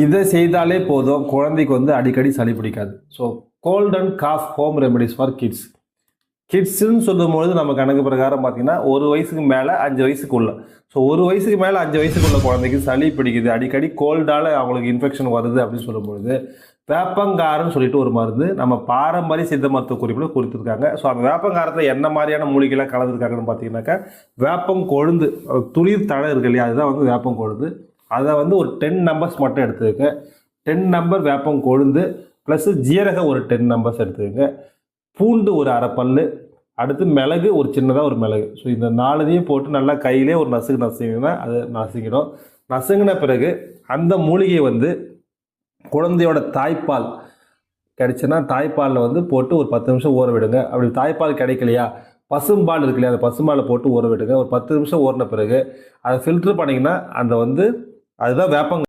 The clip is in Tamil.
இதை செய்தாலே போதும், குழந்தைக்கு வந்து அடிக்கடி சளி பிடிக்காது. So cold and cough home remedies for kids. கிட்ஸுன்னு சொல்லும்போது நம்ம கணக்கு பிரகாரம் பார்த்தீங்கன்னா 1 வயசுக்கு மேலே 5 வயசுக்குள்ள. ஸோ 1 வயசுக்கு மேலே 5 வயசுக்குள்ள குழந்தைக்கு சளி பிடிக்குது, அடிக்கடி கோல்டால் அவங்களுக்கு இன்ஃபெக்ஷன் வருது அப்படின்னு சொல்லும்பொழுது வேப்பங்காரன்னு சொல்லிட்டு ஒரு மருந்து நம்ம பாரம்பரிய சித்த மருத்துவ குறிப்பில் கொடுத்துருக்காங்க. ஸோ அந்த வேப்பங்காரத்தில் என்ன மாதிரியான மூலிகைலாம் கலந்துருக்காங்கன்னு பார்த்தீங்கன்னாக்கா வேப்பங்கொழுந்து, துளிர் தழை இருக்கு இல்லையா, அதுதான் வந்து வேப்பங்கொழுந்து. அதை வந்து ஒரு 10 நம்பர்ஸ் மட்டும் எடுத்துக்கங்க. 10 நம்பர் வேப்பங்கொழுந்து ப்ளஸ் ஜீரகம் ஒரு 10 நம்பர்ஸ் எடுத்துக்கங்க. பூண்டு ஒரு அரை பல்லு, அடுத்து மிளகு ஒரு சின்னதாக ஒரு மிளகு. ஸோ இந்த 4தையும் போட்டு நல்லா கையிலே ஒரு நசுங்கினா அது நசுங்கிடும். நசுங்கின பிறகு அந்த மூலிகையை வந்து குழந்தையோட தாய்ப்பால் கிடைச்சுன்னா தாய்ப்பாலில் வந்து போட்டு ஒரு 10 நிமிஷம் ஊற விடுங்க. அப்படி தாய்ப்பால் கிடைக்கலையா பசும்பால் இருக்கு இல்லையா, அந்த பசும்பாலை போட்டு ஊற விடுங்க. ஒரு 10 நிமிஷம் ஊறின பிறகு அதை ஃபில்ட்ரு பண்ணிங்கன்னா அந்த வந்து அதுதான் வேப்பங்க